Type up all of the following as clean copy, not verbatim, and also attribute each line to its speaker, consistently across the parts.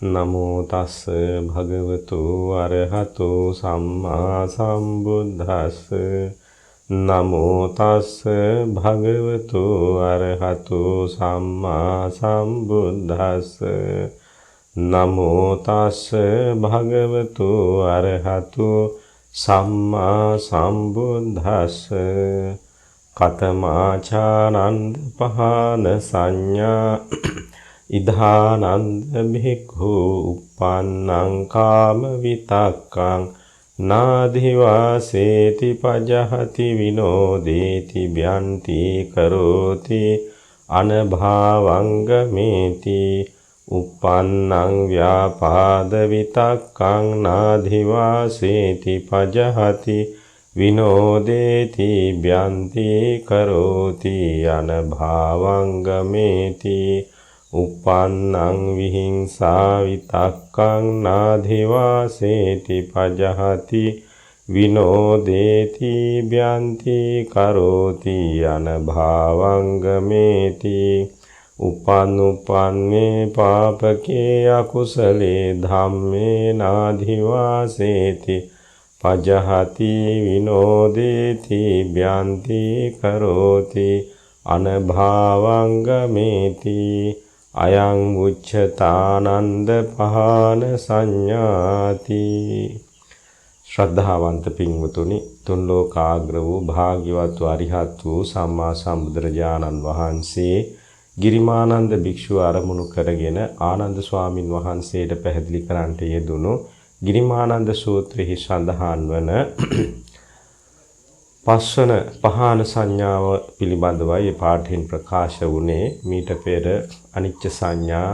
Speaker 1: නමෝ තස්ස භගවතු අරහතු සම්මා සම්බුද්දස්ස නමෝ තස්ස භගවතු අරහතු සම්මා සම්බුද්දස්ස නමෝ තස්ස භගවතු අරහතු සම්මා සම්බුද්දස්ස කතමාචානන්ද පහන සංඥා ඉධානන්ද භික්ඛු uppannං කාම විතක්කං නාදිවාසේති පජහති විනෝදේති භ්‍යන්ති කරෝති අනභාවංගමේති uppannං ව්‍යාපාද විතක්කං නාදිවාසේති පජහති විනෝදේති භ්‍යන්ති කරෝති අනභාවංගමේති uppannං විහිංසා විතක්කං නාධිවාසේති පජහති විනෝදේති භ්‍යන්ති කරෝති අනභාවංගමේති uppannuppanne පාපකේ අකුසලේ ධම්මේ නාධිවාසේති පජහති විනෝදේති භ්‍යන්ති කරෝති අනභාවංගමේති අයං උච්චතානන්ද පහන සංඥාති. ශ්‍රද්ධාවන්ත පින්වතුනි, තුන් ලෝකාග්‍ර වූ භාග්‍යවත් වූ අරිහත් වූ සම්මා සම්බුදුරජාණන් වහන්සේ ගිරිමානන්ද භික්ෂුව අරමුණු කරගෙන ආනන්ද ස්වාමින් වහන්සේට පැහැදිලි කරන්නට යෙදුණු ගිරිමානන්ද සූත්‍රයේ සඳහන් වන පස්වන පහන සංඥාව පිළිබඳවයි මේ පාඨයෙන් ප්‍රකාශ වුණේ. මීට පෙර අනිච්ච සංඥා,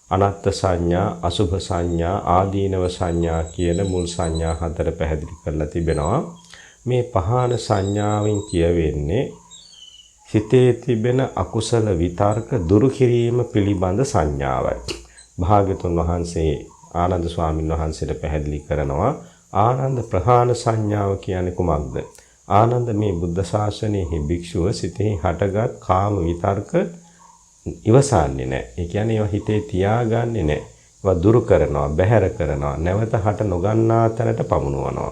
Speaker 1: අනත්ත් සංඥා, අසුභ සංඥා, ආදීනව සංඥා කියන මුල් සංඥා හතර පැහැදිලි කරලා තිබෙනවා. මේ පහන සංඥාවෙන් කියවෙන්නේ හිතේ තිබෙන අකුසල විතර්ක දුරු කිරීම පිළිබඳ සංඥාවයි. භාග්‍යතුන් වහන්සේ ආනන්ද ස්වාමීන් වහන්සේට පැහැදිලි කරනවා ආනන්ද ප්‍රහාණ සංඥාව කියන්නේ කුමක්ද? ආනන්ද මේ බුද්ධ ශාසනයේ භික්ෂුව සිතෙහි හටගත් කාම විතර්ක ඉවසන්නේ නැහැ. ඒ කියන්නේ ඒවා හිතේ තියාගන්නේ නැහැ. ඒවා දුරු කරනවා, බැහැර කරනවා, නැවත හට නොගන්නා තැනට පමුණුවනවා.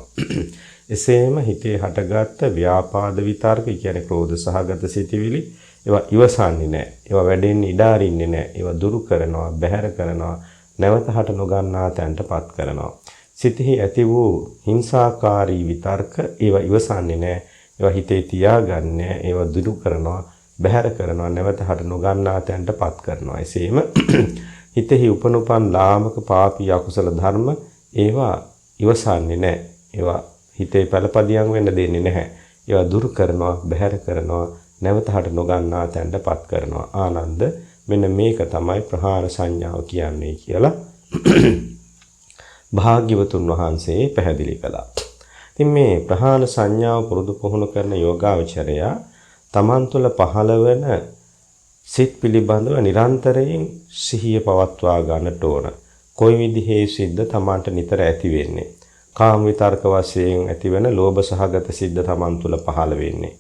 Speaker 1: එසේම හිතේ හටගත් ව්‍යාපාද විතර්ක කියන්නේ ක්‍රෝධ සහගත සිතිවිලි ඒවා ඉවසන්නේ නැහැ. ඒවා වැඩෙන්නේ ඉඩ අරින්නේ නැහැ. ඒවා දුරු කරනවා, බැහැර කරනවා, නැවත හට නොගන්නා තැනටපත් කරනවා. සිතෙහි ඇති වූ හිංසාකාරී විතර්ක ඒවා ඉවසන්නේ නැහැ. ඒවා හිතේ තියාගන්නේ නැහැ. ඒවා දුරු කරනවා, බැහැර කරනවා, නැවත හට නොගන්නා තැනටපත් කරනවා. එසේම හිතෙහි උපනුපන් ලාමක පාපී අකුසල ධර්ම ඒවා ඉවසන්නේ නැහැ. ඒවා හිතේ පළපදියම් වෙන්න දෙන්නේ නැහැ. ඒවා දුරු කරනවා, බැහැර කරනවා, නැවත හට නොගන්නා තැනටපත් කරනවා. ආනන්ද මෙන්න මේක තමයි ප්‍රහාණ සංඥාව කියන්නේ කියලා භාග්‍යවතුන් වහන්සේ පැහැදිලි කළා. ඉතින් මේ ප්‍රහාණ සංඥාව පුරුදු පුහුණු කරන යෝගාවචරයා තමන් තුළ පහළවන සිත් පිළිබඳව නිරන්තරයෙන් සිහිය පවත්වා ගන්නට ඕන. කොයි විදිහේ සිද්ද තමන්ට නිතර ඇති වෙන්නේ? කාම විතර්ක වශයෙන් ඇතිවන ලෝභ සහගත සිද්ද තමන් තුළ පහළ වෙන්නේ.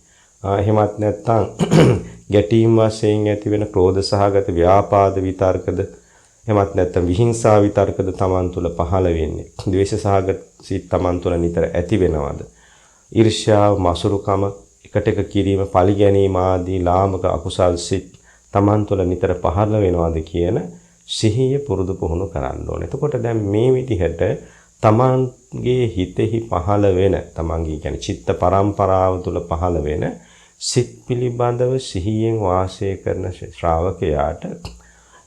Speaker 1: එහෙමත් නැත්නම් ගැටීම් වශයෙන් ඇතිවෙන ක්‍රෝධ සහගත ව්‍යාපාද විතර්කද, එහෙමත් නැත්නම් විහිංසා විතර්කද තමන් තුළ පහළ වෙන්නේ. ද්වේෂ සහගත සිත් තමන් තුළ නිතර ඇති වෙනවද? ඊර්ෂ්‍යාව, මසුරුකම, එකට එක කිරීම, පලි ගැනීම ආදී ලාමක අකුසල් සිත් තමන් තුළ නිතර පහළ වෙනවද කියන සිහිය පුරුදු පුහුණු කරන්න ඕනේ. එතකොට දැන් මේ විදිහට තමන්ගේ හිතෙහි පහළ වෙන, තමන්ගේ කියන්නේ චිත්ත පරම්පරාව තුළ පහළ වෙන සිත් පිළිබඳව සිහියෙන් වාසය කරන ශ්‍රාවකයාට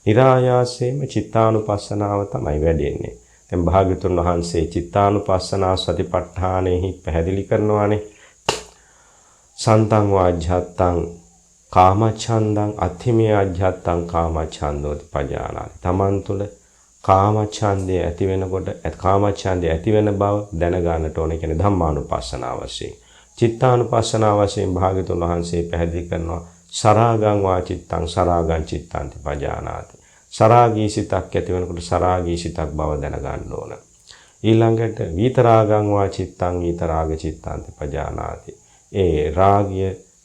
Speaker 1: නිරායාසයෙන්ම චිත්තානුපස්සනාව තමයි වැඩෙන්නේ. දැන් භාග්‍යවතුන් වහන්සේ චිත්තානුපස්සනා සතිපට්ඨානෙහි පැහැදිලි කරනවානේ. සන්තං වාජ්ජත්තං කාමච්ඡන්දං අත්ථිමේ අජ්ජත්තං කාමච්ඡන්දෝති පජානාති. තමන් තුළ කාමච්ඡන්දය ඇති වෙනකොට කාමච්ඡන්දය ඇති වෙන බව දැනගන්නට ඕනේ. කියන්නේ ධම්මානුපස්සනාව වශයෙන්. චිත්තානුපස්සනාව වශයෙන් භාග්‍යවතුන් වහන්සේ පැහැදිලි කරනවා සරාගං වාචිත්තං සරාගං චිත්තාන්ති පජානාති. සරාගී සිතක් ඇති වෙනකොට සරාගී සිතක් බව දැනගන්න ඕන. ඊළඟට විතරාගං වාචිත්තං විතරාග චිත්තාන්ති පජානාති. ඒ රාගය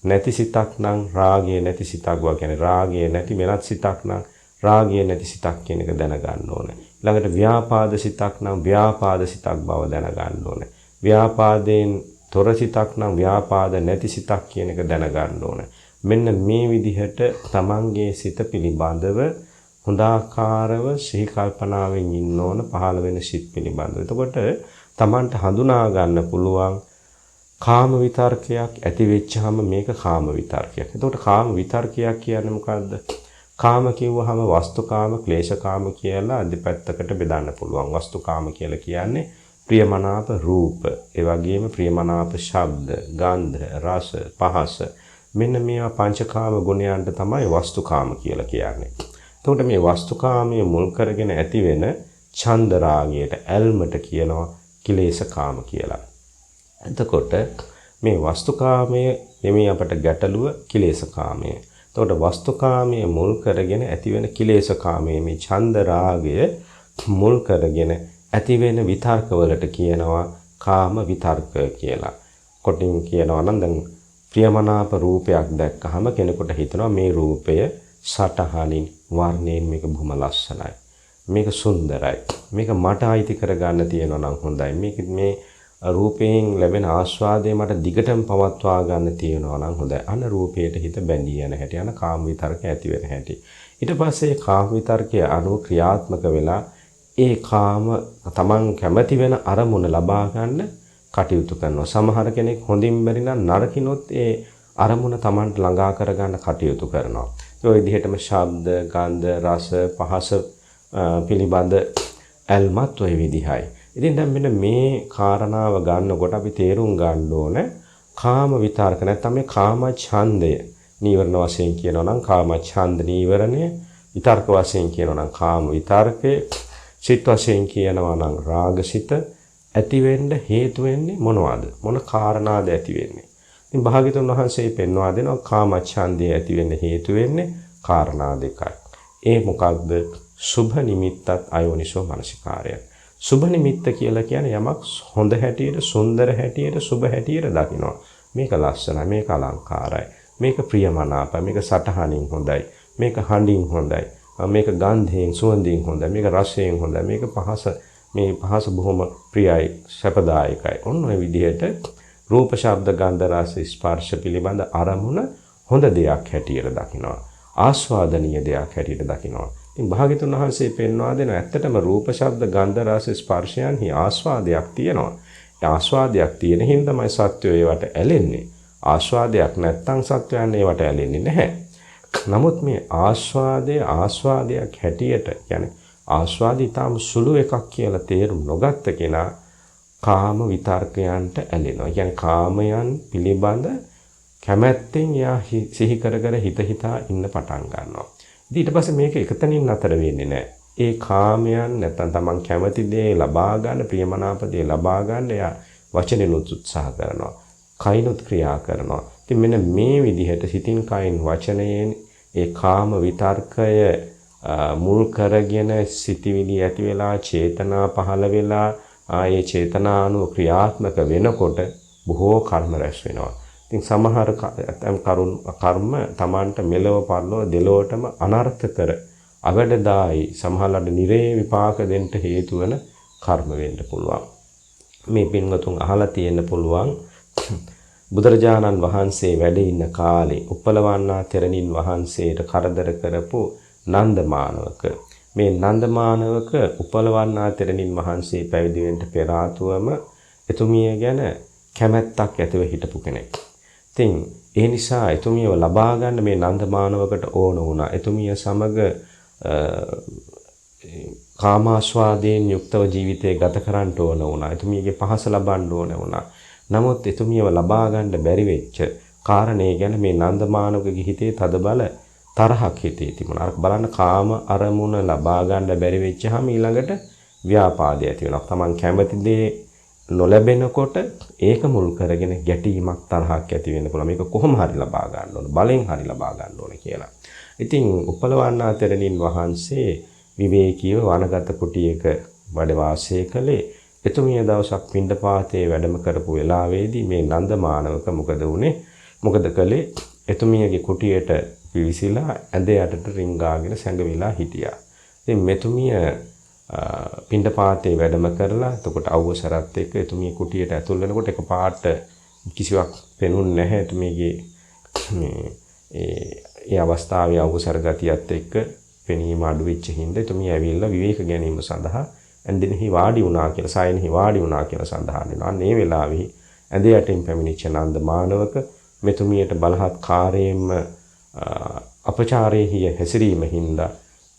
Speaker 1: නැති සිතක් නම් රාගය නැති සිතක් වා කියන්නේ රාගය නැති වෙනත් සිතක් නම් රාගය නැති සිතක් කියන එක දැනගන්න ඕන. ළඟට ව්‍යාපාද සිතක් නම් ව්‍යාපාද සිතක් බව දැනගන්න ඕනේ. ව්‍යාපාදයෙන් තොර සිතක් නම් ව්‍යාපාද නැති සිතක් කියන එක දැනගන්න ඕනේ. මෙන්න මේ විදිහට තමන්ගේ සිත පිළිබඳව හොඳාකාරව සිහි කල්පනාවෙන් ඉන්න ඕන පහළ වෙන සිත් පිළිබඳව. එතකොට තමන්ට හඳුනා ගන්න පුළුවන් කාම විතර්කයක් ඇති වෙච්චාම මේක කාම විතර්කයක්. එතකොට කාම විතර්කයක් කියන්නේ මොකද්ද? කාම කිව්වහම වස්තුකාම, ක්ලේශකාම කියලා දෙපැත්තකට බෙදන්න පුළුවන්. වස්තුකාම කියලා කියන්නේ ප්‍රියමනාප රූප, ඒ වගේම ප්‍රියමනාප ශබ්ද, ගන්ධ, රස, පහස. මෙන්න මේවා පංචකාම ගුණයන්ට තමයි වස්තුකාම කියලා කියන්නේ. එතකොට මේ වස්තුකාමයේ මුල් කරගෙන ඇති වෙන ඡන්ද රාගයට, ඇල්මට කියනවා කිලේශකාම කියලා. එතකොට මේ වස්තුකාමයේ නෙමෙයි අපට ගැටලුව කිලේශකාමය. එතකොට වස්තුකාමයේ මුල් කරගෙන ඇති වෙන කිලේශකාමයේ මේ ඡන්ද රාගය මුල් කරගෙන ඇති වෙන විතර්කවලට කියනවා කාම විතර්ක කියලා. කොටින් කියනවා නම් දැන් ප්‍රියමනාප රූපයක් දැක්කහම කෙනෙකුට හිතෙනවා මේ රූපය සටහනින් වර්ණයෙන් මේක බොහොම ලස්සනයි. මේක සුන්දරයි. මේක මට අයිති කරගන්න තියෙනවා නම් හොඳයි. මේ රූපයෙන් ලැබෙන ආස්වාදය මට දිගටම පවත්වා ගන්න තියෙනවා නම් හොඳයි. අන රූපයට හිත බැඳී යන හැටි, අන කාම විතර්ක ඇති වෙන හැටි. ඊට පස්සේ කාම විතර්කයේ අනුව ක්‍රියාත්මක වෙලා ඒ කාම තමන් කැමති වෙන අරමුණ ලබා ගන්න කටයුතු කරනවා. සමහර කෙනෙක් හොඳින් බැරි නම් නරකිනොත් ඒ අරමුණ තමන්ට ළඟා කරගන්න කටයුතු කරනවා. ඒ විදිහටම ශබ්ද, ගන්ධ, රස, පහස පිළිබඳ ඇල්මත් ওই විදිහයි. ඉතින් දැන් මෙන්න මේ කාරණාව ගන්නකොට අපි තේරුම් ගන්න ඕන කාම විතර්ක නැත්නම් මේ කාම ඡන්දය නීවරණ වශයෙන් කියනවා නම් කාම ඡන්ද නීවරණය, විතර්ක වශයෙන් කියනවා නම් කාම විතර්කය, සිත වශයෙන් කියනවා නම් රාගසිත ඇති වෙන්න හේතු වෙන්නේ මොනවද? මොන කාරණාද ඇති වෙන්නේ? ඉතින් භාග්‍යතුන් වහන්සේ පෙන්වා දෙනවා කාම ඡන්දය ඇති වෙන්න හේතු වෙන්නේ කාරණා දෙකයි. ඒ මොකක්ද? සුභ නිමිත්තත් අයෝනිසෝ මනසිකාරය. සුභ නිමිත්ත කියලා කියන්නේ යමක් හොඳ හැටියට, සුන්දර හැටියට, සුභ හැටියට දකිනවා. මේක ලස්සනයි, මේක අලංකාරයි, මේක ප්‍රියමනාපයි, මේක සටහනින් හොඳයි, මේක හඬින් හොඳයි, මේක ගන්ධයෙන් සුවඳින් හොඳයි, මේක රසයෙන් හොඳයි, මේක මේ පහස බොහොම ප්‍රියයි, සැපදායකයි. ඔන්න ඔය විදිහට රූප, ශබ්ද, ගන්ධ, රස, ස්පර්ශ පිළිබඳ අරමුණ හොඳ දෙයක් හැටියට දකිනවා. ආස්වාදනීය දෙයක් හැටියට දකිනවා. ඉතින් භාග්‍යතුන් වහන්සේ පෙන්වා දෙන ඇත්තටම රූප, ශබ්ද, ගන්ධ, රස, ස්පර්ශයන්හි ආස්වාදයක් තියෙනවා. ඒ ආස්වාදයක් තියෙන හින්දාමයි සත්වය ඒවට ඇලෙන්නේ. ආස්වාදයක් නැත්නම් සත්වයන් ඒවට ඇලෙන්නේ නැහැ. නමුත් මේ ආස්වාදයක් හැටියට කියන්නේ ආස්වාදී තාම සුළු එකක් කියලා තේරුම් නොගත්ත කෙනා කාම විතර්කයන්ට ඇලෙනවා. කියන්නේ කාමයන් පිළිබඳ කැමැත්තෙන් යා සිහි කර හිතා ඉන්න පටන් ගන්නවා. ඊට පස්සේ මේක එකතනින් නතර වෙන්නේ නැහැ. ඒ කාමයන් නැත්නම් තමන් කැමති දේ ලබා ගන්න, ප්‍රියමනාප දේ ලබා ගන්න යා වචනෙනුත් උත්සාහ කරනවා. කයිනුත් ක්‍රියා කරනවා. ඉතින් මෙන්න මේ විදිහට සිතින්, කයින්, වචනයෙන් ඒ කාම විතර්කය මුල් කරගෙන සිටිවිලි ඇති වෙලා, චේතනා පහළ වෙලා, ආයේ චේතනානුව ක්‍රියාත්මක වෙනකොට බොහෝ කර්ම රැස් වෙනවා. ඉතින් සමහර කර්ම තමන්ට මෙලව පරලොව දෙලොවටම අනර්ථ කර අවඩදායි සමහරවිට නිරේ විපාක දෙන්න හේතු වෙන කර්ම වෙන්න පුළුවන්. මේ පින්වතුන් අහලා තියෙන්න පුළුවන් බුදුරජාණන් වහන්සේ වැඩ ඉන්න කාලේ උප්පලවන්නා තෙරණින් වහන්සේට කරදර කරපු නන්දමානවක. මේ නන්දමානවක උප්පලවන්නා තෙරණින් වහන්සේ පැවිදි වෙන්න පෙර ආතුවම එතුමිය ගැන කැමැත්තක් ඇතිව හිටපු කෙනෙක්. ඉතින් ඒ නිසා එතුමියව ලබා ගන්න මේ නන්දමානවකට ඕන වුණා. එතුමිය සමග කාමාස්වාදයෙන් යුක්තව ජීවිතය ගත කරන්න ඕන වුණා. එතුමියගේ පහස ලබන්න ඕන වුණා. නමුත් එතුමියව ලබා ගන්න බැරි වෙච්ච කාරණේ ගැන මේ නන්දමානවගේ හිතේ තදබල තරහක් හිතේ තිබුණා. අර බලන්න කාම අරමුණ ලබා ගන්න බැරි වෙච්චාම ඊළඟට ව්‍යාපාදය ඇති වෙනවා. Taman කැමති දේ නොලැබෙනකොට ඒක මුල් කරගෙන ගැටීමක්, තරහක් ඇති වෙන්න පුළුවන්. මේක කොහොම හරි ලබා ගන්න ඕන, බලෙන් හරි ලබා ගන්න ඕන කියලා. ඉතින් උප්පලවන්නා තෙරණින් වහන්සේ විවේකීව වනගත කුටියක වැඩ වාසය කළේ. එතුමිය දවසක් පිණ්ඩපාතේ වැඩම කරපු වෙලාවේදී මේ නන්දමානවක මොකද කළේ? එතුමියගේ කුටියට පිවිසිලා ඇඳ යටට රිංගාගෙන සැඟවිලා හිටියා. ඉතින් මෙතුමිය පිණ්ඩපාතේ වැඩම කරලා එතකොට අවසරත් එක්ක එතුමිය කුටියට ඇතුල් වෙනකොට එකපාරට කිසිවක් පෙනුන්නේ නැහැ එතුමියගේ ඒ අවස්ථාවේ අවසර ගතියත් එක්ක පෙනීම අඩු වෙච්ච හින්දා එතුමිය ඇවිල්ලා විවේක ගැනීම සඳහා ඇඳෙනෙහි වාඩි වුණා කියලා සායනෙහි වාඩි වුණා කියලා සඳහන් වෙනවා. අන්න ඒ වෙලාවේ ඇඳ යටින් පැමිණිච්ච නන්ද මානවක මෙතුමියට බලහත්කාරයෙන්ම අපචාරයේ හැසිරීම හින්දා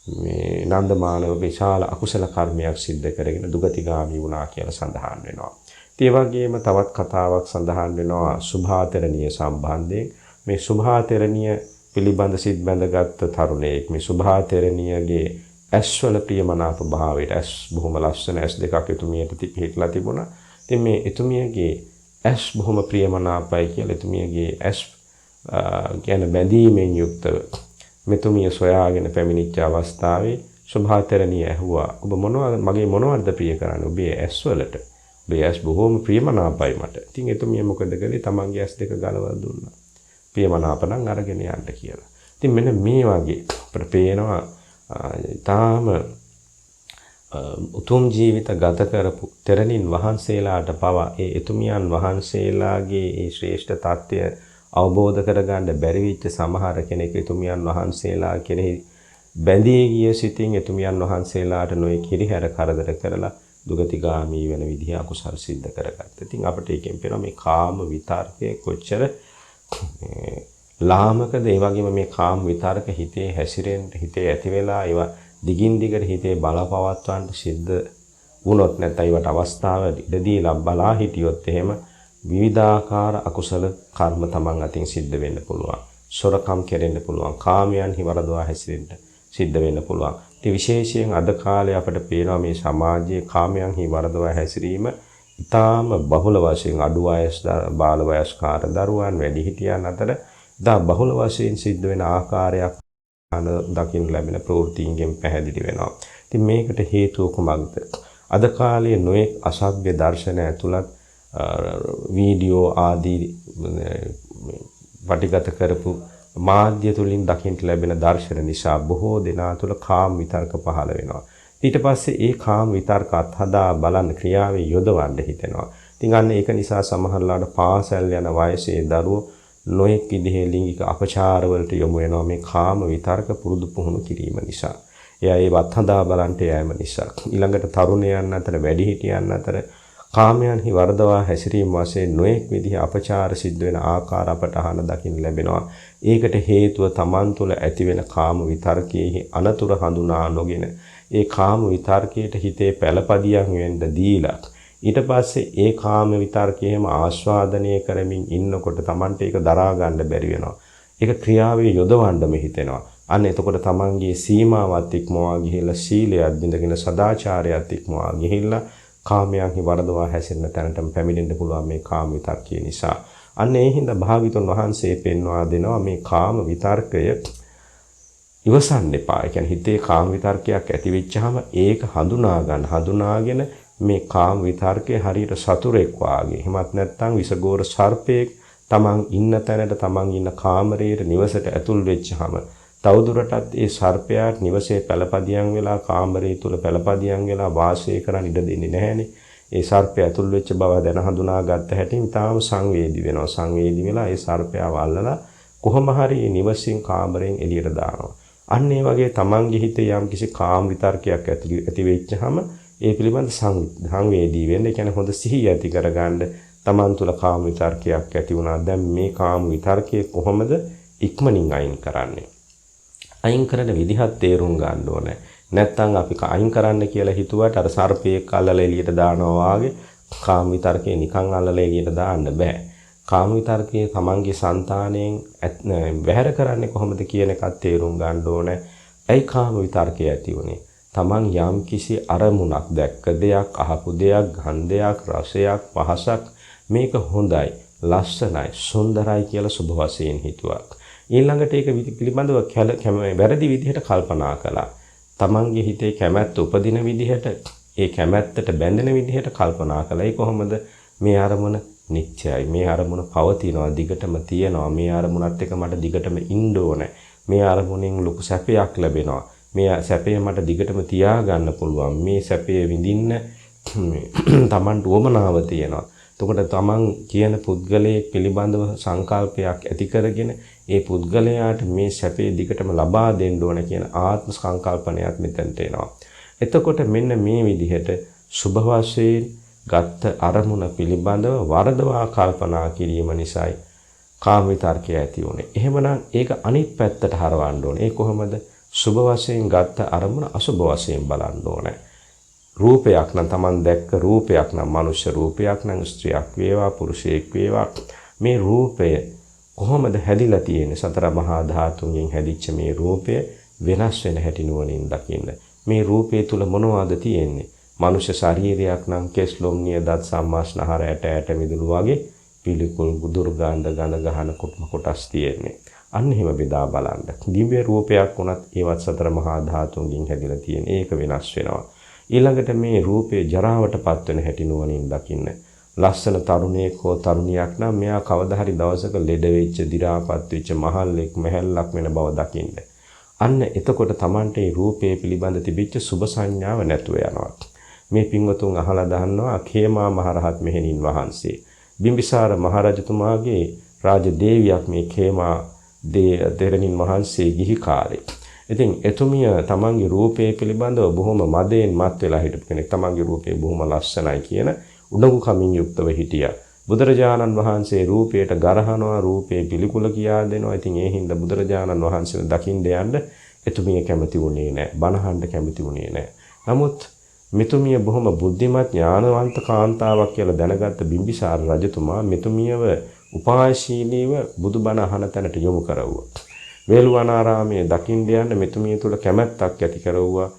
Speaker 1: මේ නන්ද මානවක විශාල අකුසල කර්මයක් සිද්ධ කරගෙන දුගතිගාමී වුණා කියලා සඳහන් වෙනවා. ඒ වගේම තවත් කතාවක් සඳහන් වෙනවා සුභාතරණිය සම්බන්ධයෙන්. මේ සුභාතරණිය පිළිබඳ සිත් බැඳගත් තරුණයෙක් මේ සුභාතරණියගේ ඇස්වල ප්‍රියමනාප භාවයට ඇස් බොහොම ලස්සන ඇස් දෙකක් එතුමියට පිහිටලා තිබුණා. ඉතින් මේ එතුමියගේ ඇස් බොහොම ප්‍රියමනාපයි කියලා එතුමියගේ ඇස් කියන බැඳීමෙන් යුක්තව මෙතුමිය සොයාගෙන පැමිණිච්ච අවස්ථාවේ සුභාතරණිය ඇහුවා ඔබ මගේ මොනවද ප්‍රිය කරන්නේ ඔබේ ඇස් වලට ඔබේ ඇස් බොහොම ප්‍රියමනාපයි මට. ඉතින් එතුමිය මොකද කළේ තමන්ගේ ඇස් දෙක ගලවලා දුන්නා. ප්‍රියමනාප නම් අරගෙන යන්න කියලා. ඉතින් මෙන්න මේ වගේ අපිට පේනවා තාම උතුම් ජීවිත ගත කරපු තෙරණින් වහන්සේලාට පවා ඒ එතුමියන් වහන්සේලාගේ ඒ ශ්‍රේෂ්ඨ තත්ත්වය අවබෝධ කරගන්න බැරි වෙච්ච සමහර කෙනෙක් එතුමියන් වහන්සේලා කෙනෙහි බැඳී ගිය සිතින් එතුමියන් වහන්සේලාට නොයේ කිරිහැර කරදර කරලා දුගතිගාමී වෙන විදිහ අකුසල් සිද්ධ කරගත්තා. ඉතින් අපිට ඒකෙන් පේනවා මේ කාම විතර්කයේ කොච්චර ලාමකද ඒ වගේම මේ කාම විතරක හිතේ හැසිරෙන්න හිතේ ඇති වෙලා ඒවා දිගින් දිගට හිතේ බලපවත්වන්න සිද්ධ වුණොත් නැත්නම් ඒවට අවස්ථාව ඉදදීලා බලා හිටියොත් එහෙම විවිධාකාර අකුසල කර්ම තමන් අතින් සිද්ධ වෙන්න පුළුවන්. සොරකම් කෙරෙන්න පුළුවන්. කාමයන්හි වරදවා හැසිරෙන්න සිද්ධ වෙන්න පුළුවන්. ඉතින් විශේෂයෙන් අද කාලේ අපිට පේනවා මේ සමාජයේ කාමයන්හි වරදවා හැසිරීම ඉතාම බහුල වශයෙන් අඩු වයස් බාල වයස්කාර දරුවන් වැඩිහිටියන් අතර දා බහුල වශයෙන් සිද්ධ වෙන ආකාරයක් දකින්න ලැබෙන ප්‍රවෘත්තීන්ගෙන් පැහැදිලි වෙනවා. ඉතින් මේකට හේතුව කුමක්ද? අද කාලයේ නොයෙක් අසභ්‍ය දර්ශන ඇතුළත් වීඩියෝ ආදී පටිගත කරපු මාධ්‍ය තුලින් දකින්න ලැබෙන දර්ශන නිසා බොහෝ දෙනා තුළ කාම විතර්ක පහළ වෙනවා. ඊට පස්සේ ඒ කාම විතර්ක අත්හදා බලන ක්‍රියාවේ යොදවන්න හිතෙනවා. ඉතින් අන්න ඒක නිසා සමහරලාට පාසල් යන වයසේ දරුවෝ නොයෙක් විදිහේ ලිංගික අපචාරවලට යොමු වෙනවා මේ කාම විතර්ක පුරුදු පුහුණු කිරීම නිසා. එයා ඒ වත්හදා බලන්ට යෑම නිසා. ඊළඟට තරුණයන් අතර වැඩිහිටියන් අතර කාමයන්හි වර්ධවා හැසිරීම වශයෙන් නොයෙක් විදිහ අපචාර සිද්ධ වෙන ආකාර අපට අහන දකින්න ලැබෙනවා. ඒකට හේතුව තමන් තුළ ඇතිවෙන කාම විතර්කයේ අනතුරු හඳුනා නොගෙන ඒ කාම විතර්කයට හිතේ පළපදියම් වෙන්න දීලා ඊට පස්සේ ඒ කාම විතර්කයේම ආස්වාදනය කරමින් ඉන්නකොට තමන්ට ඒක දරා ගන්න බැරි වෙනවා. ඒක ක්‍රියාවේ යොදවන්නම හිතෙනවා. අන්න එතකොට තමන්ගේ සීමාවත් ඉක්මවා ගිහිල්ලා සීලයක් බිඳගෙන සදාචාරයත් ඉක්මවා ගිහිල්ලා කාමයන්හි වරදවා හැසිරෙන තැනටම පැමිණෙන්න පුළුවන් මේ කාම විතර්කය නිසා. අන්න ඒ හින්දා භාග්‍යවතුන් වහන්සේ පෙන්වා දෙනවා මේ කාම විතර්කය ඉවසන්න එපා. ඒ කියන්නේ හිතේ කාම විතර්කයක් ඇති වෙච්චාම ඒක හඳුනාගෙන මේ කාම විතර්කයේ හරියට සතුරෙක් වාගේ. එහෙමත් නැත්නම් විසගෝර සර්පයෙක් තමන් ඉන්න තැනට තමන් ඉන්න කාමරයේ නිවසට ඇතුල් වෙච්චාම තවදුරටත් ඒ සර්පයාට නිවසේ පළපදියම් වෙලා කාමරයේ තුල පළපදියම් වෙලා වාසය කරන්න ඉඩ දෙන්නේ නැහැනේ. ඒ සර්පය ඇතුල් වෙච්ච බව දැන හඳුනාගත්ත හැටි තාම සංවේදී වෙනවා. සංවේදී වෙලා ඒ සර්පයාව අල්ලලා කොහොම හරි නිවසින් කාමරයෙන් එළියට දානවා. අන්න ඒ වගේ තමන්ගේ හිතේ යම්කිසි කාම විතර්කයක් ඇති වෙච්චාම ඒ පිළිබඳ සංවේදී වෙන්න. ඒ කියන්නේ හොඳ සිහිය ඇති කරගන්න තමන් තුළ කාම විතර්කයක් ඇති වුණා. දැන් මේ කාම විතර්කයේ කොහොමද ඉක්මනින් අයින් කරන්නේ? අයින් කරන විදිහත් තේරුම් ගන්න ඕනේ. නැත්තම් අපි අයින් කරන්න කියලා හිතුවට අර සර්පයෙක් අල්ලලා එළියට දානවා වගේ කාම විතර්කේ නිකන් අල්ලලා එළියට දාන්න බෑ. කාම විතර්කයේ තමන්ගේ సంతාණයෙන් වැහැර කරන්නේ කොහොමද කියන එකත් තේරුම් ගන්න ඕනේ. ඇයි කාම විතර්කය ඇති වුනේ? තමන් යම් කිසි අරමුණක් දැක්ක දෙයක්, අහපු දෙයක්, ගන්ධයක්, රසයක්, පහසක් මේක හොඳයි, ලස්සනයි, සුන්දරයි කියලා සුබ වශයෙන් හිතුවා. ඊළඟට ඒක පිළිබඳව වැරදි විදිහට කල්පනා කළා. තමන්ගේ හිතේ කැමැත්ත උපදින විදිහට, ඒ කැමැත්තට බැඳෙන විදිහට කල්පනා කළා. ඒ කොහොමද? මේ අරමුණ නිත්‍යයි. මේ අරමුණ පවතිනවා, දිගටම තියෙනවා. මේ අරමුණත් එක්ක මට දිගටම ඉන්න ඕනේ. මේ අරමුණෙන් ලොකු සැපයක් ලැබෙනවා. මේ සැපේ මට දිගටම තියාගන්න පුළුවන්. මේ සැපේ විඳින්න තමන්ට උවමනාව තියෙනවා. එතකොට තමන් කියන පුද්ගලයෙක් පිළිබඳව සංකල්පයක් ඇති කරගෙන ඒ පුද්ගලයාට මේ සැපේ දිගටම ලබා දෙන්න ඕන කියන ආත්ම සංකල්පනයක් මෙතනට එනවා. එතකොට මෙන්න මේ විදිහට සුභ වශයෙන් ගත්ත අරමුණ පිළිබඳව වරදවා කල්පනා කිරීම නිසායි කාම විතර්කය ඇති වුනේ. එහෙමනම් ඒක අනිත් පැත්තට හරවන්න ඕනේ. ඒ කොහොමද? සුභ වශයෙන් ගත්ත අරමුණ අසුභ වශයෙන් බලන්න ඕනේ. රූපයක් නම් Taman දැක්ක රූපයක් නම් මනුෂ්‍ය රූපයක් නම් ස්ත්‍රියක් වේවා පුරුෂයෙක් වේවා මේ රූපය කොහොමද හැදිලා තියෙන්නේ? සතර මහා ධාතුන්ගෙන් හැදිච්ච මේ රූපය වෙනස් වෙන හැටි නුවණින් දකින්න. මේ රූපය තුල මොනවද තියෙන්නේ? මනුෂ්‍ය ශරීරයක් නම් කෙස් ලොම් නිය දත් සම්මාස්නහර ඇට මිදුළු වගේ පිළිකුල් දුර්ගන්ධ ගඳ ගහන කොටස් තියෙන්නේ. අන්න එහෙම බෙදා බලන්න. දිව්‍ය රූපයක් වුණත් ඒවත් සතර මහා ධාතුන්ගෙන් හැදිලා තියෙන. ඒක වෙනස් වෙනවා. ඊළඟට මේ රූපේ ජරාවටපත් වෙන හැටි නුවණින් දකින්න. ලස්සන තරුණයෙක් හෝ තරුණියක් නම් මෙයා කවදා හරි දවසක ලෙඩ වෙච්ච, දි รา පත් වෙච්ච මහල්ලෙක් මහල්ලක් වෙන බව දකින්න. අන්න එතකොට Tamante මේ රූපේ පිළිබඳ තිබිච්ච සුභ සංඥාව නැතුව යනවා. මේ පින්වතුන් අහලා දන්නවා khema මහරහත් මෙහෙණින් වහන්සේ. බිම්බිසාර මහරජතුමාගේ රාජදේවියක් මේ khema දෙරණින් වහන්සේ ගිහි කාලේ. ඉතින් එතුමිය තමන්ගේ රූපය පිළිබඳව බොහොම මදයෙන් මත් වෙලා හිටපු කෙනෙක්. තමන්ගේ රූපය බොහොම ලස්සනයි කියන උඩඟු කමින් යුක්තව හිටියා. බුදුරජාණන් වහන්සේ රූපයට ගරහනවා, රූපේ පිළිකුල කියා දෙනවා. ඉතින් ඒ හින්දා බුදුරජාණන් වහන්සේ දකින්න යන්න එතුමිය කැමති වුණේ නැහැ. බණහඬ කැමති වුණේ නැහැ. නමුත් මෙතුමිය බොහොම බුද්ධිමත් ඥානවන්ත කාන්තාවක් කියලා දැනගත්ත බිම්බිසාර රජතුමා මෙතුමියව උපායශීලීව බුදුබණ අහන තැනට යොමු කරවුවා. වේළුවනාරාමයේ දකින්න යන්න මෙතුමිය තුල කැමැත්තක් ඇති කරවුවා.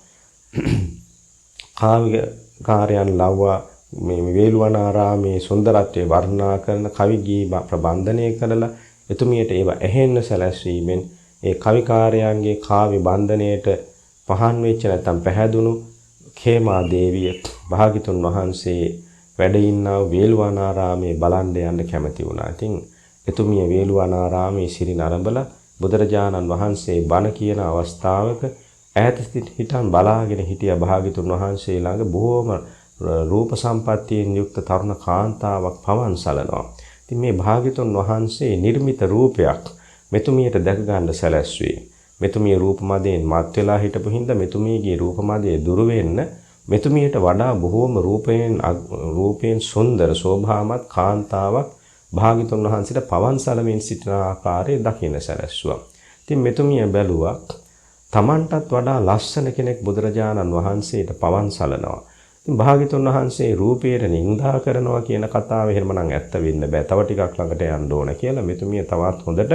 Speaker 1: කාර්යයන් ලව්වා මේ වේළුවනාරාමේ සුන්දරත්වයේ වර්ණනා කරන කවි ගී ප්‍රබන්ධනය කරලා එතුමියට ඒව ඇහෙන්න සැලැස්වීමෙන් ඒ කවිකාරයන්ගේ කාව්‍ය බන්ධනයේට පහන් වෙච්ච නැත්නම් පැහැදුණු khema දේවිය භාග්‍යතුන් වහන්සේ වැඩ ඉන්නා වේළුවනාරාමේ බලන්න යන්න කැමති වුණා. ඉතින් එතුමිය වේළුවනාරාමේ සිරි නරඹලා බුදුරජාණන් වහන්සේ බණ කියන අවස්ථාවක ඈත හිටන් බලාගෙන හිටිය භාග්‍යතුන් වහන්සේ ළඟ බොහෝම රූප සම්පත්තියෙන් යුක්ත තරුණ කාන්තාවක් පවන් සලනවා. ඉතින් මේ භාග්‍යතුන් වහන්සේ නිර්මිත රූපයක් මෙතුමියට දැක ගන්න සැලැස්වේ. මෙතුමිය රූප මදයෙන් මත් වෙලා හිටපු හින්දා මෙතුමියගේ රූප මදයේ දුර වෙන්න මෙතුමියට වඩා බොහෝම රූපයෙන් සුන්දර શોභාමත් කාන්තාවක් භාග්‍යතුන් වහන්සේට පවන් සලමින් සිටින ආකාරය දකින්න සැලැස්සුවා. ඉතින් මෙතුමිය බැලුවා තමන්ටත් වඩා ලස්සන කෙනෙක් බුදුරජාණන් වහන්සේට පවන් සලනවා. ඉතින් භාග්‍යතුන් වහන්සේ රූපයට නිඳා කරනවා කියන කතාව එහෙමනම් ඇත්ත වෙන්න බෑ. තව ටිකක් ළඟට යන්න ඕන කියලා මෙතුමිය තවත් හොඳට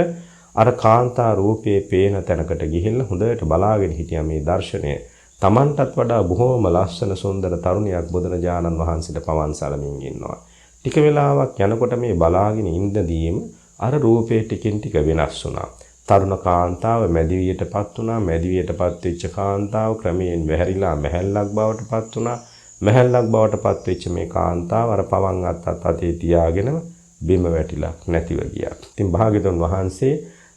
Speaker 1: අර කාන්තා රූපයේ පේන තැනකට ගිහිල්ලා හොඳට බලාගෙන හිටියා මේ දර්ශනය. තමන්ටත් වඩා බොහෝම ලස්සන සුන්දර තරුණියක් බුදුරජාණන් වහන්සේට පවන් සලමින් ඉන්නවා. ටික වෙලාවක් යනකොට මේ බලාගෙන ඉඳදීම අර රූපේ ටිකින් ටික වෙනස් වුණා. තරුණ කාන්තාව මැදිවියටපත් වුණා. මැදිවියටපත් වෙච්ච කාන්තාව ක්‍රමයෙන් වැහැරිලා මහල්ලක් බවට පත් වුණා. මහල්ලක් බවට පත් වෙච්ච මේ කාන්තාව අර පවන් අතේ තියාගෙනම බිම වැටිලා නැතිව ගියා. ඉතින් භාග්‍යතුන් වහන්සේ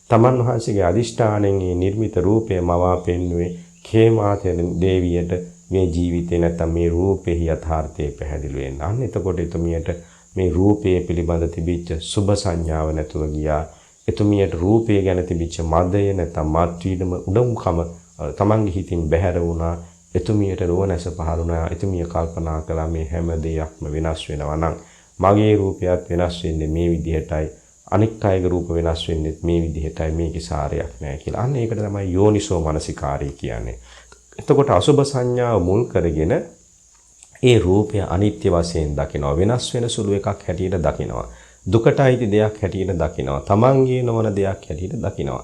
Speaker 1: තමන් වහන්සේගේ අදිෂ්ඨාණයෙන් මේ නිර්මිත රූපය මවා පෙන්වුවේ khema දේවියට මේ ජීවිතේ නැත්තම් මේ රූපේ යථාර්ථය පැහැදිලි වෙන්න. අන්න එතකොට එතුමියට මේ රූපයේ පිළිබඳ තිබිච්ච සුභ සංඥාව නැතුව ගියා. එතුමියට රූපය ගැන තිබිච්ච මදය නැත්තම් මාත්‍රීඩම උඩඟුකම තමන්ගේ හිතින් බැහැර වුණා. එතුමියට රෝණැස පහළ වුණා. එතුමිය කල්පනා කළා මේ හැම දෙයක්ම වෙනස් වෙනවා නම් මගේ රූපයත් වෙනස් වෙන්නේ මේ විදිහටයි. අනික් අයගේ රූප වෙනස් වෙන්නේ මේ විදිහටයි. මේකේ සාරයක් නැහැ කියලා. අන්න ඒකට තමයි යෝනිසෝ මනසිකාරය කියන්නේ. එතකොට අසුභ සංඥාව මුල් කරගෙන ඒ රූපය අනිත්‍ය වශයෙන් දකිනවා. වෙනස් වෙන සුළු එකක් හැටියට දකිනවා. දුකට අයිති දෙයක් හැටියට දකිනවා. තමන්ගේ නොවන දෙයක් හැටියට දකිනවා.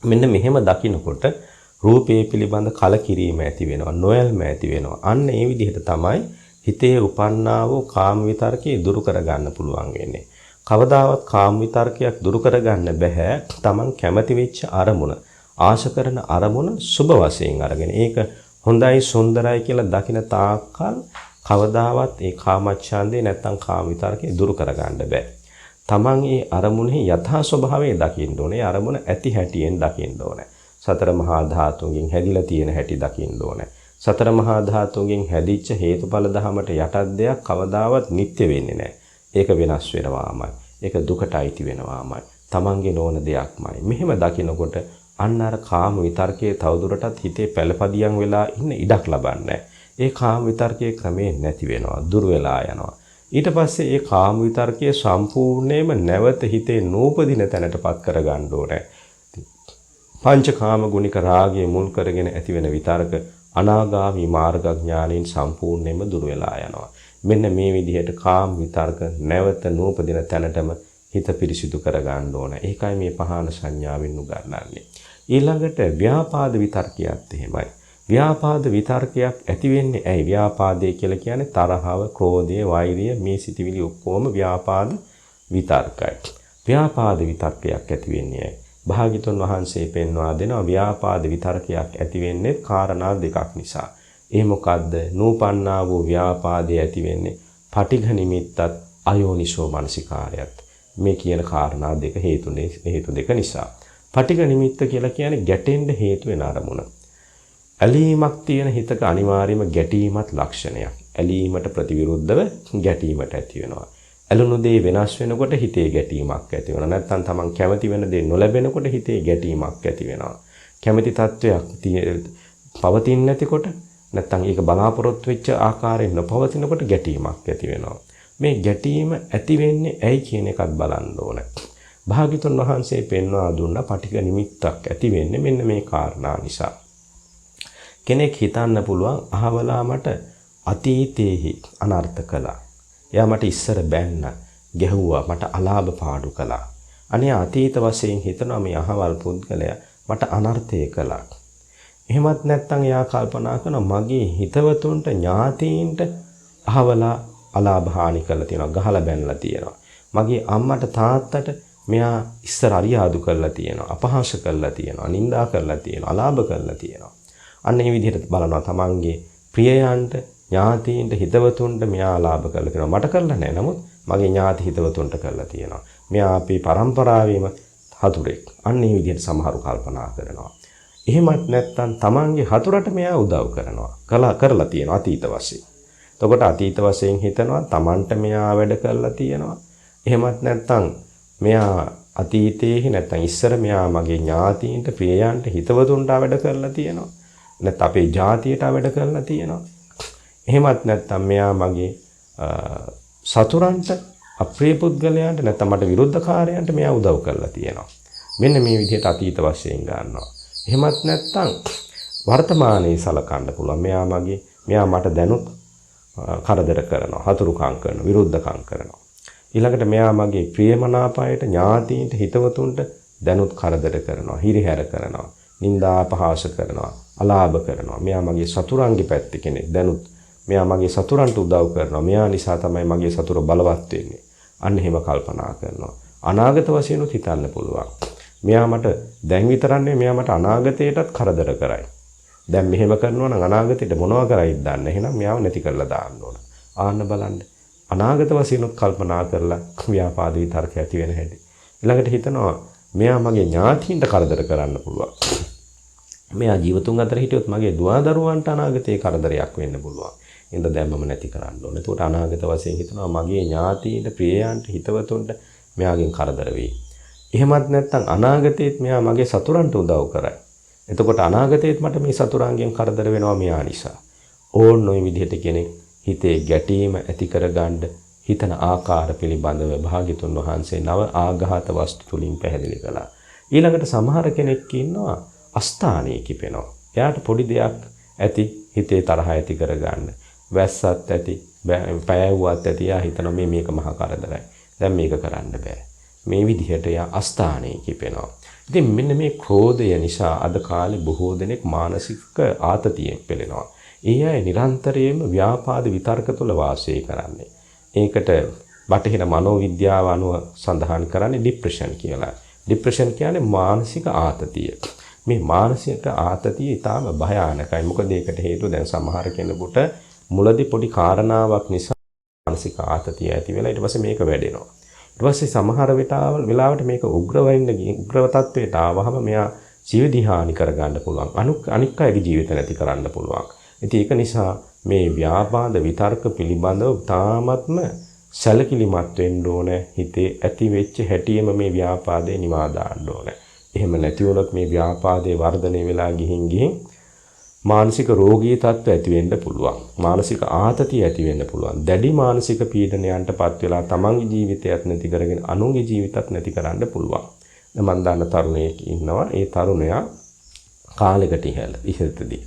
Speaker 1: මෙන්න මෙහෙම දකිනකොට රූපේ පිළිබඳ කලකිරීම ඇති වෙනවා. නොයල්ම ඇති වෙනවා. අන්න ඒ විදිහට තමයි හිතේ උපන්නා වූ කාම විතර්කේ දුරු කරගන්න පුළුවන් වෙන්නේ. කවදාවත් කාම විතර්කයක් දුරු කරගන්න බෑ. තමන් කැමති වෙච්ච අරමුණ, ආශ කරන අරමුණ සුබ වශයෙන් අරගෙන ඒක හොඳයි සුන්දරයි කියලා දකින තාක්කල් කවදාවත් ඒ කාමච්ඡන්දේ නැත්තම් කාම විතර්කේ දුරු කරගන්න බෑ. තමන් ඒ අරමුණේ යථා ස්වභාවය දකින්න ඕනේ. අරමුණ ඇති හැටියෙන් දකින්න ඕනේ. සතර මහා ධාතුන්ගෙන් හැදිලා තියෙන හැටි දකින්න ඕනේ. සතර මහා ධාතුන්ගෙන් හැදිච්ච හේතුඵල ධමයට යටත් දෙයක් කවදාවත් නිත්‍ය වෙන්නේ නැහැ. ඒක වෙනස් වෙනවාමයි. ඒක දුකට අයිති වෙනවාමයි. තමන්ගේ නොවන දෙයක්මයි. මෙහෙම දකිනකොට අන්න අර කාම විතර්කයේ තවදුරටත් හිතේ පළපදියම් වෙලා ඉන්න ඉඩක් ලබන්නේ. ඒ කාම විතර්කයේ ක්‍රමයෙන් නැති වෙනවා. දුර වෙලා යනවා. ඊට පස්සේ ඒ කාම විතර්කයේ සම්පූර්ණයෙන්ම නැවත හිතේ නූපදින තැනටපත් කරගන්න ඕනේ. පංචකාම ගුණික රාගයේ මුල් කරගෙන ඇතිවෙන විතර්ක අනාගාමී මාර්ගඥානයෙන් සම්පූර්ණයෙන්ම දුර වෙලා යනවා. මෙන්න මේ විදිහට කාම විතර්ක නැවත නූපදින තැනටම හිත පිරිසිදු කරගන්න ඕන. ඒකයි මේ පහන සංඥාවෙන් උගන්වන්නේ. ඊළඟට ව්‍යාපාද විතර්කයත් එහෙමයි. ව්‍යාපාද විතර්කයක් ඇති වෙන්නේ ඇයි? ව්‍යාපාදේ කියලා කියන්නේ තරහව, ක්‍රෝධය, වෛරය මේ සිටිවිලි ඔක්කොම ව්‍යාපාද විතර්කයි. ව්‍යාපාද විතර්කයක් ඇති වෙන්නේ ඇයි? භාග්‍යතුන් වහන්සේ පෙන්වා දෙනවා ව්‍යාපාද විතර්කයක් ඇති වෙන්නේ කාරණා දෙකක් නිසා. ඒ මොකද්ද? නූපන්නා වූ ව්‍යාපාදයේ ඇති වෙන්නේ පටිඝ නිමිත්තත් අයෝනිසෝ මනසිකාරයත්. මේ කියන කාරණා දෙක හේතු දෙක නිසා. පටිඝ නිමිත්ත කියලා කියන්නේ ගැටෙන්න හේතු වෙන අරමුණ. ඇලීමක් තියෙන හිතක අනිවාර්යයෙන්ම ගැටීමත් ලක්ෂණයක්. ඇලීමට ප්‍රතිවිරුද්ධව ගැටීමට ඇති වෙනවා. ඇලුණු දේ වෙනස් වෙනකොට හිතේ ගැටීමක් ඇති වෙනවා. නැත්නම් තමන් කැමති වෙන දේ නොලැබෙනකොට හිතේ ගැටීමක් ඇති වෙනවා. කැමති තත්වයක් පවතින්නේ නැතිකොට නැත්නම් ඒක බලාපොරොත්තු වෙච්ච ආකාරයෙන් නොපවතිනකොට ගැටීමක් ඇති වෙනවා. මේ ගැටීම ඇති වෙන්නේ ඇයි කියන එකත් බලන්න ඕනේ. භාග්‍යතුන් වහන්සේ පෙන්වා දුන්න පටිඝ නිමිත්තක් ඇති වෙන්නේ මෙන්න මේ කාරණා නිසා. කෙනෙක් හිතන්න පුළුවන් අහවලා මට අතීතයේහි අනර්ථ කළා. එයා මට ඉස්සර බැන්න, ගැහුවා, මට අලාභ පාඩු කළා. අනේ අතීත වශයෙන් හිතනවා මේ අහවල් පුද්ගලයා මට අනර්ථය කළා. එහෙමත් නැත්නම් එයා කල්පනා කරනවා මගේ හිතවතුන්ට ඥාතීන්ට අහවලා අලාභ හානි කරලා තියෙනවා, ගහලා බැනලා තියෙනවා. මගේ අම්මට තාත්තට මෙයා ඉස්සර අරියාදු කරලා තියෙනවා, අපහාස කරලා තියෙනවා, නිඳා කරලා තියෙනවා, අලාභ කරලා තියෙනවා. අන්න මේ විදිහට බලනවා තමන්ගේ ප්‍රියයන්ට, ඥාතීන්ට, හිතවතුන්ට මෙයා අලාභ කරලා තියෙනවා. මට කරලා නැහැ. නමුත් මගේ ඥාති හිතවතුන්ට කරලා තියෙනවා. මෙයා අපේ පරම්පරාවේම හතුරෙක්. අන්න මේ විදිහට සමහරු කල්පනා කරනවා. එහෙමත් නැත්නම් තමන්ගේ හතුරට මෙයා උදව් කරනවා. කරලා තියෙනවා අතීත වශයෙන්. එතකොට අතීත වශයෙන් හිතනවා තමන්ට මෙයා වැඩ කරලා තියෙනවා. එහෙමත් නැත්නම් මෙයා අතීතයේ නැත්නම් ඉස්සර මෙයා මගේ ඥාතීන්ට, ප්‍රියයන්ට, හිතවතුන්ට වැඩ කරලා තියෙනවා. නැත්නම් අපේ ජාතියට වැඩ කරලා තියෙනවා. එහෙමත් නැත්නම් මෙයා මගේ සතුරන්ට, අප්‍රිය පුද්ගලයන්ට නැත්නම් මට විරුද්ධකාරයන්ට මෙයා උදව් කරලා තියෙනවා. මෙන්න මේ විදිහට අතීත වශයෙන් ගන්නවා. එහෙමත් නැත්නම් වර්තමානයේ සලකන්න පුළුවන්. මෙයා මට දැනුත් කරදර කරනවා, හතුරුකම් කරනවා, විරුද්ධකම් කරනවා. ඊළඟට මෙයා මගේ ප්‍රියමනාපයට, ඥාතීන්ට, හිතවතුන්ට දැනුත් කරදර කරනවා, හිරිහැර කරනවා, නිନ୍ଦා අපහාස කරනවා, අලාභ කරනවා. මෙයා මගේ සතුරන්ගේ පැත්තේ කෙනෙක්. දැනුත් මෙයා මගේ සතුරන්ට උදව් කරනවා. මෙයා නිසා තමයි මගේ සතුර බලවත් වෙන්නේ. අන්න එහෙම කල්පනා කරනවා. අනාගත වශයෙන් උත් හිතන්න පුළුවන්. මෙයා මට දැන් විතරක් නෙවෙයි මෙයා මට අනාගතයටත් කරදර කරයි. දැන් මෙහෙම කරනවා නම් අනාගතයට මොනවා කරයිද දන්න. එහෙනම් මෙයාව නැති කරලා දාන්න ඕන. ආන්න බලන්න. අනාගත වශයෙන් උත් කල්පනා කරලා ව්‍යාපාද විතර්ක ඇති වෙන හැටි. ඊළඟට හිතනවා මෙයා මගේ ඥාතීන්ට කරදර කරන්න පුළුවන්. මෙයා ජීවතුන් අතර හිටියොත් මගේ දුවදරුවන්ට අනාගතේ කරදරයක් වෙන්න පුළුවන්. එහෙනම් දැන් මම නැති කරන්න ඕනේ. එතකොට අනාගත වශයෙන් හිතනවා මගේ ඥාතීන්ට, ප්‍රියයන්ට, හිතවතුන්ට මෙයාගෙන් කරදර වෙයි. එහෙමත් නැත්නම් අනාගතයේත් මෙයා මගේ සතුරන්ට උදව් කරයි. එතකොට අනාගතයේත් මට මේ සතුරන්ගෙන් කරදර වෙනවා මෙයා නිසා. ඕන් ඔය විදිහට කෙනෙක් හිතේ ගැටීම ඇති කරගන්න හිතන ආකාර පිළිබඳව භාග්‍යතුන් වහන්සේ නව ආඝාත වස්තු තුලින් පැහැදිලි කළා. ඊළඟට සමහර කෙනෙක් ඉන්නවා අස්ථානයේ කිපෙනවා. එයාට පොඩි දෙයක් ඇති හිතේ තරහ ඇති කරගන්න. වැස්සත් ඇති, පෑවුවත් ඇති. එයා හිතනවා මේක මහා කරදරයි. දැන් මේක කරන්න බෑ. මේ විදිහට එයා අස්ථානයේ කිපෙනවා. ඉතින් මෙන්න මේ ක්‍රෝධය නිසා අද කාලේ බොහෝ දෙනෙක් මානසික ආතතියෙන් පෙළෙනවා. ඒ අය නිරන්තරයෙන්ම ව්‍යාපාද විතර්ක තුළ වාසය කරන්නේ. ඒකට බටහිර මනෝවිද්‍යාව අනුව සඳහන් කරන්නේ ડિප්‍රෙෂන් කියලා. ડિප්‍රෙෂන් කියන්නේ මානසික ආතතිය. මේ මානසික ආතතිය ඊටාම භයානකයි. මොකද ඒකට හේතුව දැන් සමහර කෙනෙකුට මුලදී පොඩි කාරණාවක් නිසා මානසික ආතතිය ඇති වෙලා ඊට පස්සේ මේක වැඩෙනවා. ඊට පස්සේ සමහර වෙලාවට මේක උග්‍ර තත්වයට ආවහම මෙයා ජීවිත හානි කරගන්න පුළුවන්. අනික් අයගේ ජීවිත නැති කරන්න පුළුවන්. ඉතින් ඒක නිසා මේ ව්‍යාපාද විතර්ක පිළිබඳව තාමත්ම සැලකිලිමත් වෙන්න ඕනේ. හිතේ ඇති වෙච්ච හැටියෙම මේ ව්‍යාපාදේ නිවා දාන්න ඕනේ. එහෙම නැති වුණොත් මේ ව්‍යාපාදේ වර්ධනය වෙලා ගිහින් මානසික රෝගී තත්ත්ව ඇති වෙන්න පුළුවන්. මානසික ආතතිය ඇති වෙන්න පුළුවන්. දැඩි මානසික පීඩනයන්ටපත් වෙලා තමන්ගේ ජීවිතයත් නැති කරගෙන අනුන්ගේ ජීවිතත් නැති කරන්න පුළුවන්. මම දන්න තරුණයෙක් ඉන්නවා. ඒ තරුණයා කාලයකට ඉහළදී.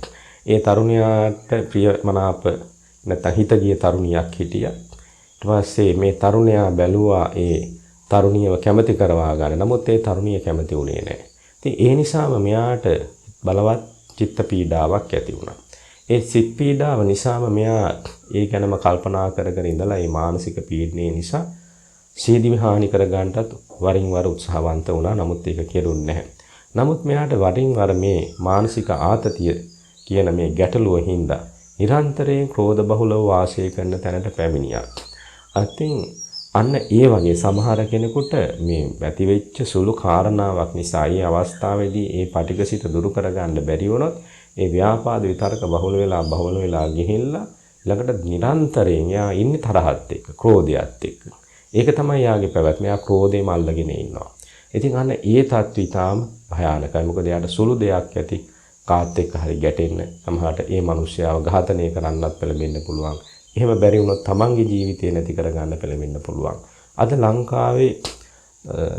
Speaker 1: ඒ තරුණයාට ප්‍රියමනාප නැත්නම් හිත ගිය තරුණියක් හිටියා. ඊට පස්සේ මේ තරුණයා බැලුවා ඒ තරුණියව කැමති කරවා ගන්න. නමුත් ඒ තරුණිය කැමති වුණේ නැහැ. ඉතින් ඒ නිසාම මෙයාට බලවත් චිත්ත පීඩාවක් ඇති වුණා. ඒ සිත් පීඩාව නිසාම මෙයා ඒ ගැනම කල්පනා කරගෙන ඉඳලා මේ මානසික පීඩනය නිසා සීදි හානි කර ගන්නටත් වරින් වර උත්සාහවන්ත වුණා. නමුත් ඒක කෙරුන්නේ නැහැ. නමුත් මෙයාට වරින් වර මේ මානසික ආතතිය කියන මේ ගැටලුව හින්දා නිරන්තරයෙන් ක්‍රෝධ බහුලව වාසය කරන තැනට පැමිණියා. අතින් අන්න ඒ වගේ සමහර කෙනෙකුට මේ ඇතිවෙච්ච සුළු කාරණාවක් නිසා ඒ අවස්ථාවේදී ඒ පටිඝසිත දුරු කරගන්න බැරි වුණොත් ඒ ව්‍යාපාද විතර්ක බහුල වෙලා ගිහිල්ලා ළඟට නිරන්තරයෙන් යා ඉන්නේ තරහත් එක්ක, ක්‍රෝධයත් එක්ක. ඒක තමයි යාගේ පැවැත්ම. යා ක්‍රෝධේම අල්ලගෙන ඉන්නවා. ඉතින් අන්න ඒ තත්ත්වය ඊටාම භයානකයි. මොකද යාට සුළු දෙයක් ඇති කාත් එක්ක හරි ගැටෙන්න සමහරට ඒ මිනිස්යාව ඝාතනය කරන්නත් පෙළඹෙන්න පුළුවන්. එහෙම බැරි වුණොත් තමන්ගේ ජීවිතය නැති කරගන්න පෙළඹෙන්න පුළුවන්. අද ලංකාවේ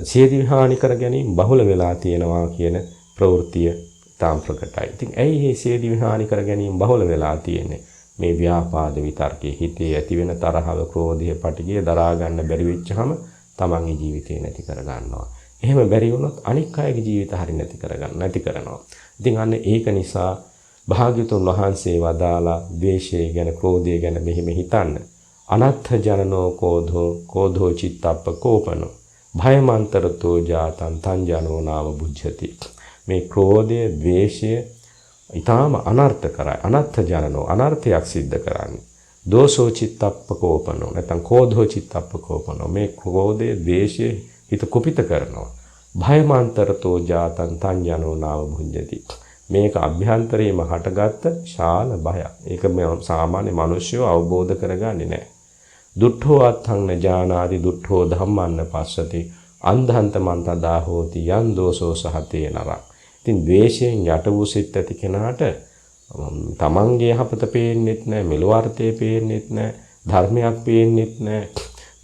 Speaker 1: සියදිවි හානි කර ගැනීම බහුල වෙලා තියෙනවා කියන ප්‍රවෘත්තිය තාම ප්‍රකටයි. ඉතින් ඇයි මේ සියදිවි හානි කර ගැනීම බහුල වෙලා තියෙන්නේ? මේ ව්‍යාපාද විතර්කයේ හිතේ ඇති වෙන තරහව, ක්‍රෝධය, පටිඝය දරා ගන්න බැරි වෙච්චහම තමන්ගේ ජීවිතය නැති කර ගන්නවා. එහෙම බැරි වුණොත් අනික් අයගේ ජීවිත හරි නැති කරනවා. ඉතින් අන්න ඒක නිසා භාග්‍යතුන් වහන්සේ වදාලා ද්වේෂය ගැන, ක්‍රෝධය ගැන මෙහෙම හිතන්න. අනත්ථ ජනනෝ කෝධෝ චිත්තප්ප කෝපනෝ භයමන්තරතෝ ජාතං තං ජනෝ නාව බුද්ධති. මේ ක්‍රෝධය, ද්වේෂය ඊටාම අනර්ථකරයි. අනත්ථ ජනනෝ අනර්ථයක් සිද්ධ කරන්නේ. දෝසෝ චිත්තප්ප කෝපනෝ නැත්නම් කෝධෝ චිත්තප්ප කෝපනෝ මේ ක්‍රෝධය, ද්වේෂය හිත කුපිත කරනවා. භයමන්තරතෝ ජාතං තං ජනෝ නාව බුද්ධති. මේක අභ්‍යන්තරයේම හටගත්ත ශාල බයක්. ඒක සාමාන්‍ය මිනිස්සු අවබෝධ කරගන්නේ නැහැ. දුට්ඨෝ අත්ථං ඥානාදි දුට්ඨෝ ධම්මන්න පස්සති අන්ධන්ත මන්තදා හෝති යන් දෝසෝ සහතේ නරක්. ඉතින් ද්වේෂයෙන් යට වූ සිත් ඇති කෙනාට තමන්ගේ යහපත පේන්නෙත් නැහැ, මෙලොව අර්ථය පේන්නෙත් නැහැ, ධර්මයක් පේන්නෙත් නැහැ,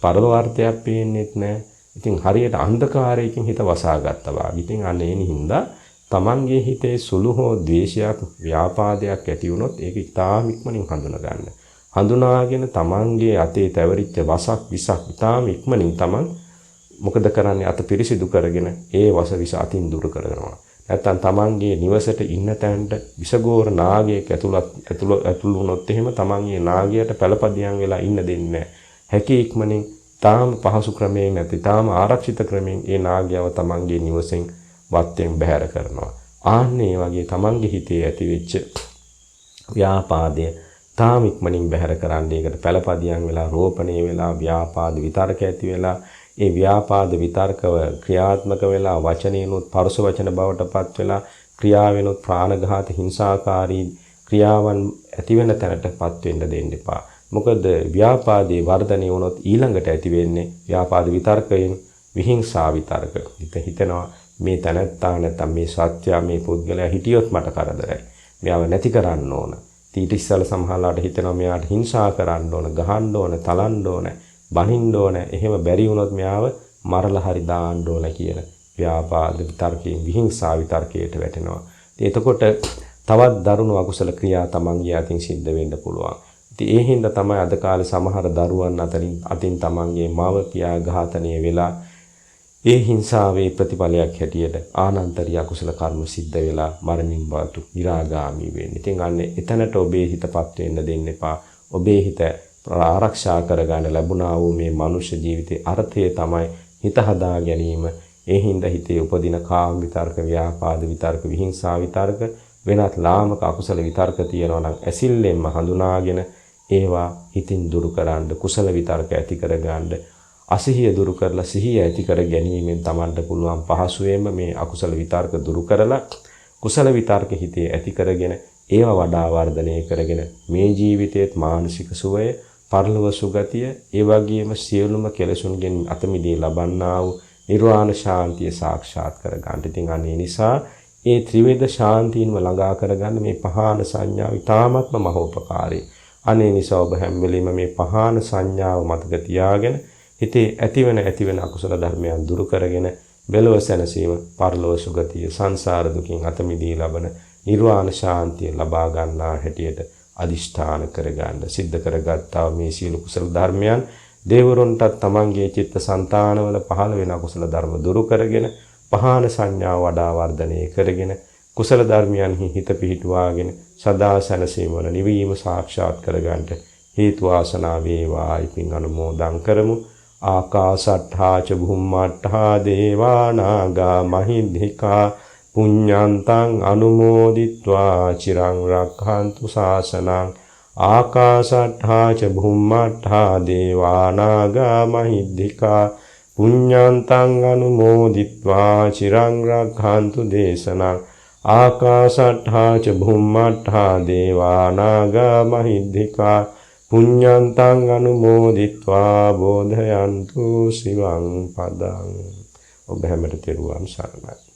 Speaker 1: පරලෝකාර්ථයක් පේන්නෙත් නැහැ. ඉතින් හරියට අන්ධකාරයකින් හිත වසාගත්තා වගේ. ඉතින් අන්න ඒ හින්දා තමන්ගේ හිතේ සුළු හෝ ද්වේෂයක්, ව්‍යාපාදයක් ඇති වුණොත් ඒක ඉතාම ඉක්මනින් හඳුනා ගන්න. හඳුනාගෙන තමන්ගේ අතේ තැවරිච්ච වසක් විසක් ඉතාම ඉක්මනින් තමන් මොකද කරන්නේ? අත පිරිසිදු කරගෙන ඒ වස විස අතින් දුරු කරනවා. නැත්තම් තමන්ගේ නිවසට ඉන්න තැනට විසගෝර නාගයෙක් ඇතුළු වුණොත් එහෙම තමන්ගේ නාගයට පළපදියම් වෙලා ඉන්න දෙන්නේ නැහැ. හැකි ඉක්මනින් තාම පහසු ක්‍රමයෙන් නැති තාම ආරක්ෂිත ක්‍රමයෙන් ඒ නාගයව තමන්ගේ නිවසෙන් වත්තෙන් බැහැර කරනවා. ආන්නේ වගේ තමන්ගේ හිතේ ඇතිවෙච්ච ව්‍යාපාදය තාම ඉක්මනින් බැහැර කරන්න. ඒකට පළපදියම් වෙලා රෝපණය වෙලා ව්‍යාපාද විතර්ක ඇති වෙලා ඒ ව්‍යාපාද විතර්කව ක්‍රියාත්මක වෙලා වචනේනොත් පරස වචන බවට පත් වෙලා ක්‍රියාවෙනොත් ප්‍රාණඝාත හිංසාකාරී ක්‍රියාවන් ඇති වෙන තැනටපත් වෙන්න දෙන්න එපා. මොකද ව්‍යාපාදේ වර්ධනය වුණොත් ඊළඟට ඇති වෙන්නේ ව්‍යාපාද විතර්කයෙන් විහිංසා විතර්ක. හිතනවා මේ තැනත්තා නැත්නම් මේ සත්‍යය මේ පුද්ගලයා හිටියොත් මට කරදරයි. මෙයාව නැති කරන්න ඕන. ඊට ඉස්සෙල්ලා සමහරලාට හිතනවා මෙයාට හිංසා කරන්න ඕන, ගහන්න ඕන, තලන්න ඕන, බනින්න ඕන. එහෙම බැරි වුණොත් මෙයාව මරලා හරි දාන්න ඕන කියලා ව්‍යාපාද විතර්කයෙන් විහිංසා විතර්කයට වැටෙනවා. එතකොට තවත් දරුණු අකුසල ක්‍රියා තමන්ගේ අතින් සිද්ධ වෙන්න පුළුවන්. ඉතින් ඒ හින්දා තමයි අද කාලේ සමහර දරුවන් අතින් තමන්ගේ මව පියා ඝාතනය වෙලා ඒ හිංසාවේ ප්‍රතිඵලයක් හැටියට ආනන්තරිය අකුසල කර්ම සිද්ධ වෙලා මරණින් බාතු විරාගාමී වෙන්නේ. ඉතින් අන්නේ එතනට ඔබේ හිතපත් වෙන්න දෙන්න එපා. ඔබේ හිත ආරක්ෂා කරගන්න ලැබුණා වූ මේ මනුෂ්‍ය ජීවිතයේ අර්ථය තමයි හිත හදා ගැනීම. ඒ හින්දා හිතේ උපදින කාම විතර්ක, ව්‍යාපාද විතර්ක, විහිංසා විතර්ක, වෙනත් ලාමක අකුසල විතර්ක තියෙනවා නම් ඇසිල්ලෙන්ම හඳුනාගෙන ඒවා හිතින් දුරු කරන්න, කුසල විතර්ක ඇති කරගන්න, අසිහිය දුරු කරලා සිහිය ඇති කර ගැනීමෙන් Tamanට පුළුවන් පහසුවෙන්ම මේ අකුසල විතර්ක දුරු කරලා කුසල විතර්ක හිතේ ඇති කරගෙන ඒවා වඩා වර්ධනය කරගෙන මේ ජීවිතයේත් මානසික සුවය, පරලොව සුගතිය, ඒ වගේම සියලුම කෙලෙසුන්ගෙන් අත මිදී ලබන්නා වූ නිර්වාණ ශාන්තිය සාක්ෂාත් කර ගන්නට. ඉතින් අනේ නිසා ඒ ත්‍රිවිධ ශාන්තියන්ව ළඟා කරගන්න මේ පහාන සංඥාව ඉතාමත්ම මහෝපකාරී. අනේ නිසා ඔබ හැම වෙලෙම මේ පහාන සංඥාව මතක තියාගෙන හිතේ ඇතිවෙන අකුසල ධර්මයන් දුරු කරගෙන මෙලොව සැනසීම, පරලොව සුගතිය, සංසාර දුකින් අත මිදී ලබන නිර්වාණ ශාන්තිය ලබා ගන්නා හැටියට අදිෂ්ඨාන කරගන්න. සිද්ධ කරගත්තා මේ සීල කුසල ධර්මයන් දේවරුන්ටත් තමන්ගේ චිත්ත සංතානවල පහළ වෙන අකුසල ධර්ම දුරු කරගෙන පහාන සංඥාව වඩා වර්ධනය කරගෙන කුසල ධර්මයන්හි හිත පිහිටුවාගෙන සදා සැනසීම වන නිවීම සාක්ෂාත් කරගන්නට හේතු වාසනා වේවායි පින් අනුමෝදන් කරමු. ආකාසට්ඨා ච භුම්මට්ඨා දේවා නාග මහිද්దికා පුඤ්ඤන්තං අනුමෝදිත්වා චිරං රක්ඛන්තු ශාසනං. ආකාසට්ඨා ච භුම්මට්ඨා දේවා නාග මහිද්దికා පුඤ්ඤන්තං අනුමෝදිත්වා චිරං රක්ඛන්තු දේශනං. ආකාසට්ඨා ච භුම්මට්ඨා දේවා නාග මහිද්దికා පුඤ්ඤන්තං අනුමෝදිත්වා බෝධයන්තු සිවං පදං. ඔබ හැමට තෙරුවන් සරණයි.